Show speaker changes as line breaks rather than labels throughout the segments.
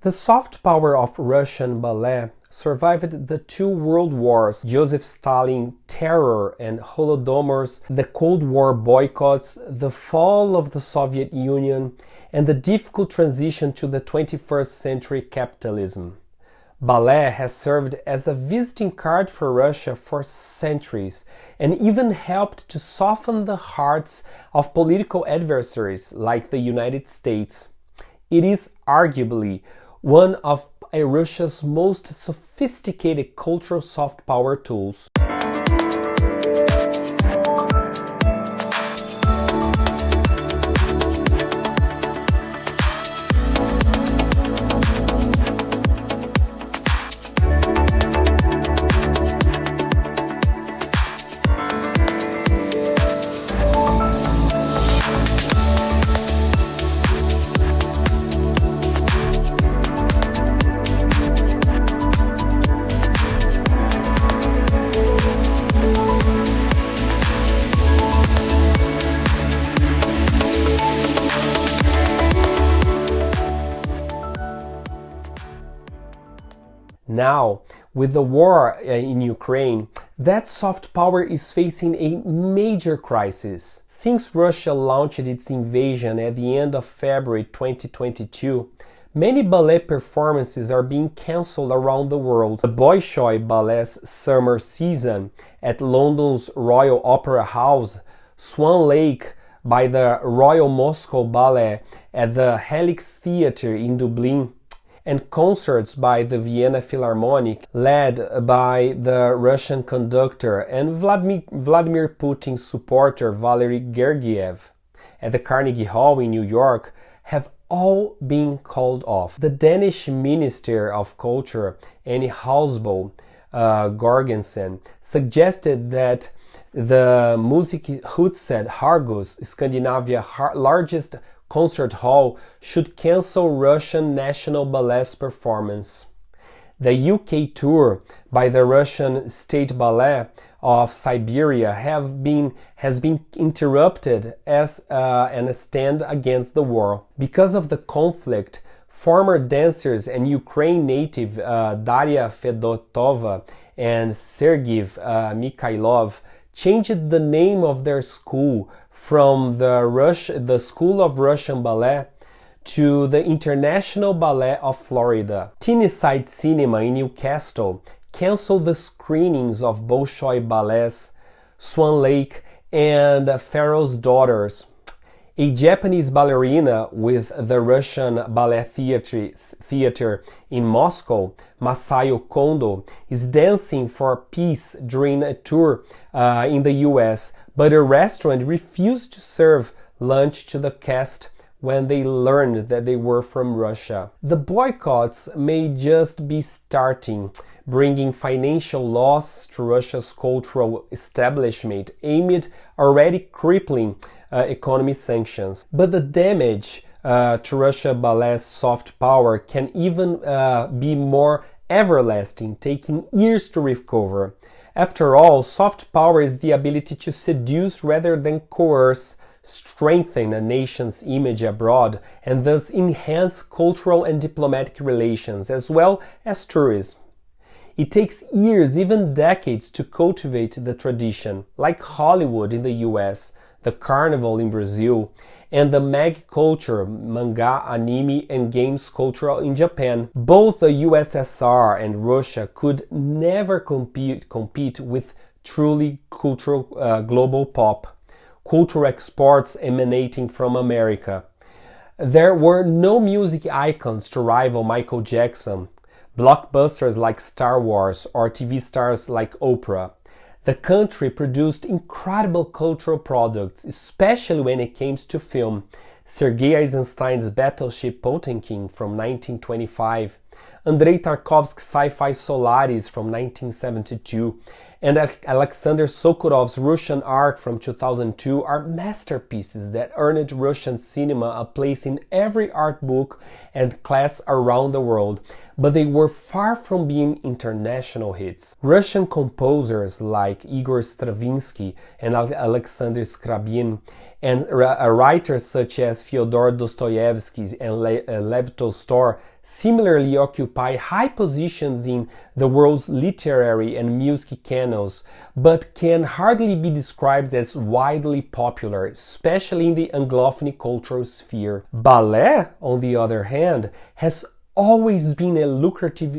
The soft power of Russian ballet survived the two world wars, Joseph Stalin terror and holodomors, the Cold War boycotts, the fall of the Soviet Union, and the difficult transition to the 21st century capitalism. Ballet has served as a visiting card for Russia for centuries and even helped to soften the hearts of political adversaries like the United States. It is arguably one of Russia's most sophisticated cultural soft power tools. Now, with the war in Ukraine, that soft power is facing a major crisis. Since Russia launched its invasion at the end of February 2022, many ballet performances are being cancelled around the world. The Bolshoi Ballet's summer season at London's Royal Opera House, Swan Lake by the Royal Moscow Ballet at the Helix Theatre in Dublin, and concerts by the Vienna Philharmonic, led by the Russian conductor and Vladimir Putin's supporter Valery Gergiev, at the Carnegie Hall in New York, have all been called off. The Danish Minister of Culture, Anne Halsbo Jorgensen, suggested that the Musikhuset Hargus, Scandinavia's largest concert hall, should cancel Russian National Ballet's performance. The UK tour by the Russian State Ballet of Siberia has been interrupted as a stand against the war. Because of the conflict, former dancers and Ukraine native Daria Fedotova and Sergey Mikhailov changed the name of their school from the School of Russian Ballet to the International Ballet of Florida. Teesside Cinema in Newcastle canceled the screenings of Bolshoi Ballet's Swan Lake and Pharaoh's Daughters. A Japanese ballerina with the Russian Ballet Theatre in Moscow, Masayo Kondo, is dancing for peace during a tour in the US, but a restaurant refused to serve lunch to the cast when they learned that they were from Russia. The boycotts may just be starting, bringing financial loss to Russia's cultural establishment amid already crippling economic sanctions. But the damage to Russia Ballet's soft power can even be more everlasting, taking years to recover. After all, soft power is the ability to seduce rather than coerce, strengthen a nation's image abroad, and thus enhance cultural and diplomatic relations, as well as tourism. It takes years, even decades, to cultivate the tradition, like Hollywood in the US, the Carnival in Brazil, and the mag culture, manga, anime, and games culture in Japan. Both the USSR and Russia could never compete with truly cultural global pop, cultural exports emanating from America. There were no music icons to rival Michael Jackson, blockbusters like Star Wars, or TV stars like Oprah. The country produced incredible cultural products, especially when it came to film. Sergei Eisenstein's Battleship Potemkin from 1925, Andrei Tarkovsky's Sci-Fi Solaris from 1972, and Alexander Sokurov's Russian Ark from 2002 are masterpieces that earned Russian cinema a place in every art book and class around the world, but they were far from being international hits. Russian composers like Igor Stravinsky and Alexander Scriabin, and writers such as Fyodor Dostoevsky and Lev Tolstoy similarly occupy high positions in the world's literary and music canons, but can hardly be described as widely popular, especially in the Anglophone cultural sphere. Ballet, on the other hand, has always been a lucrative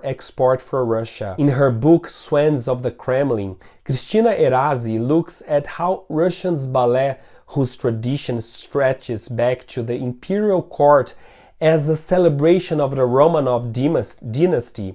export for Russia. In her book Swans of the Kremlin, Christina Erazi looks at how Russia's ballet, whose tradition stretches back to the imperial court, as a celebration of the Romanov dynasty,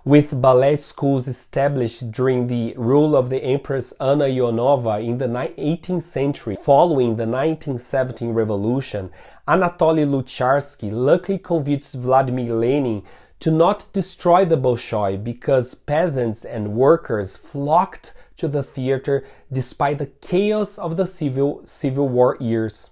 with ballet schools established during the rule of the Empress Anna Ionova in the 18th century. Following the 1917 revolution, Anatoly Lucharsky luckily convinced Vladimir Lenin to not destroy the Bolshoi because peasants and workers flocked to the theater despite the chaos of the Civil War years.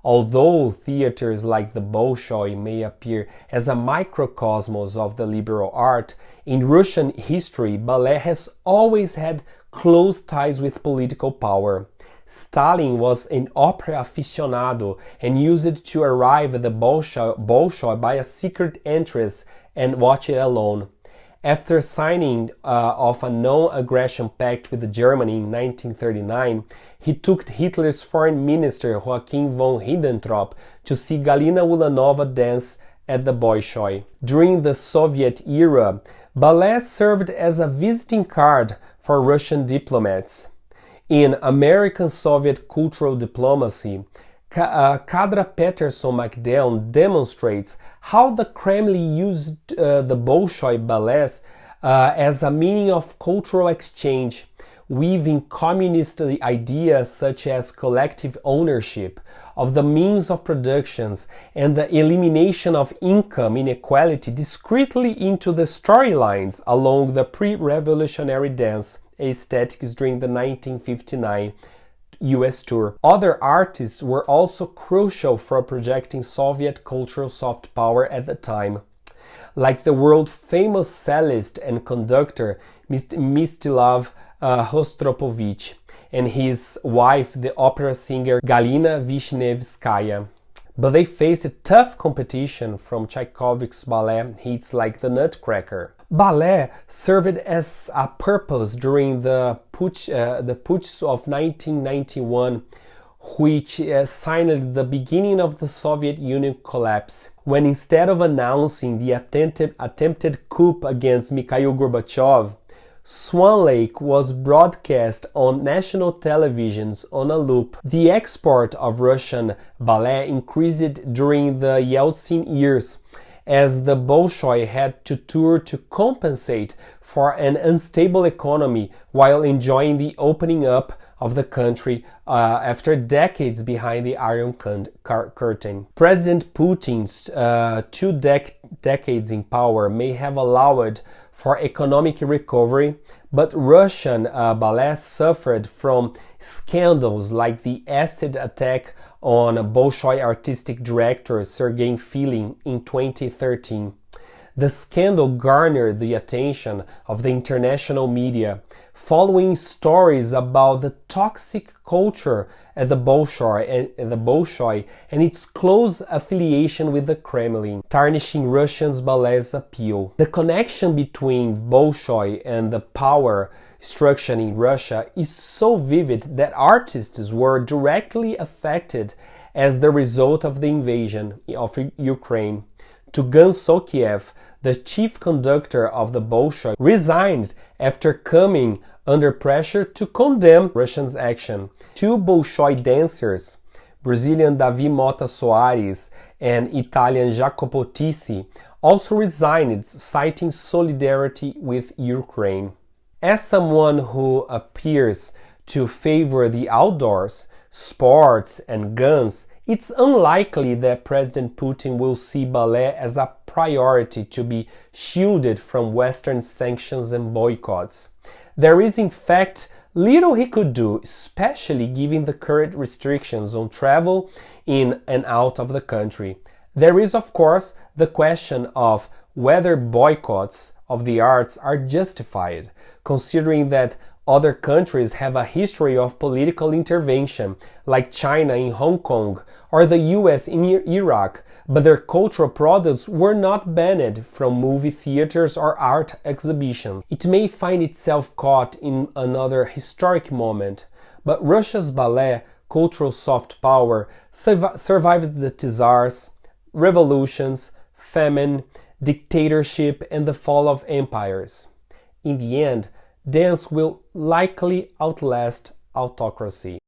Although theaters like the Bolshoi may appear as a microcosmos of the liberal art, in Russian history, ballet has always had close ties with political power. Stalin was an opera aficionado and used it to arrive at the Bolshoi by a secret entrance and watch it alone. After signing of a non-aggression pact with Germany in 1939, he took Hitler's foreign minister Joachim von Ribbentrop to see Galina Ulanova dance at the Bolshoi. During the Soviet era, ballet served as a visiting card for Russian diplomats. In American-Soviet cultural diplomacy, Kadra Peterson McDowell demonstrates how the Kremlin used the Bolshoi ballets as a meaning of cultural exchange, weaving communist ideas such as collective ownership of the means of productions and the elimination of income inequality discreetly into the storylines along the pre-revolutionary dance aesthetics during the 1959 US tour. Other artists were also crucial for projecting Soviet cultural soft power at the time, like the world-famous cellist and conductor Mstislav Rostropovich and his wife, the opera singer Galina Vishnevskaya. But they faced tough competition from Tchaikovsky's ballet hits like The Nutcracker. Ballet served as a purpose during the Putsch of 1991, which signaled the beginning of the Soviet Union collapse, when instead of announcing the attempted coup against Mikhail Gorbachev, Swan Lake was broadcast on national televisions on a loop. The export of Russian ballet increased during the Yeltsin years, as the Bolshoi had to tour to compensate for an unstable economy while enjoying the opening up of the country after decades behind the Iron Curtain. President Putin's two decades in power may have allowed for economic recovery, but Russian ballet suffered from scandals like the acid attack on Bolshoi artistic director Sergei Filin in 2013. The scandal garnered the attention of the international media, following stories about the toxic culture at the Bolshoi and its close affiliation with the Kremlin, tarnishing Russian ballet's appeal. The connection between Bolshoi and the power structure in Russia is so vivid that artists were directly affected as the result of the invasion of Ukraine. Tugan Sokiev, the chief conductor of the Bolshoi, resigned after coming under pressure to condemn Russia's action. Two Bolshoi dancers, Brazilian Davi Mota Soares and Italian Jacopo Tisci, also resigned, citing solidarity with Ukraine. As someone who appears to favor the outdoors, sports and guns, it's unlikely that President Putin will see ballet as a priority to be shielded from Western sanctions and boycotts. There is in fact little he could do, especially given the current restrictions on travel in and out of the country. There is of course the question of whether boycotts of the arts are justified, considering that Other countries have a history of political intervention, like China in Hong Kong or the US in Iraq, but their cultural products were not banned from movie theaters or art exhibitions. It may find itself caught in another historic moment, but Russia's ballet, cultural soft power, survived the tsars, revolutions, famine, dictatorship, and the fall of empires. In the end, dance will likely outlast autocracy.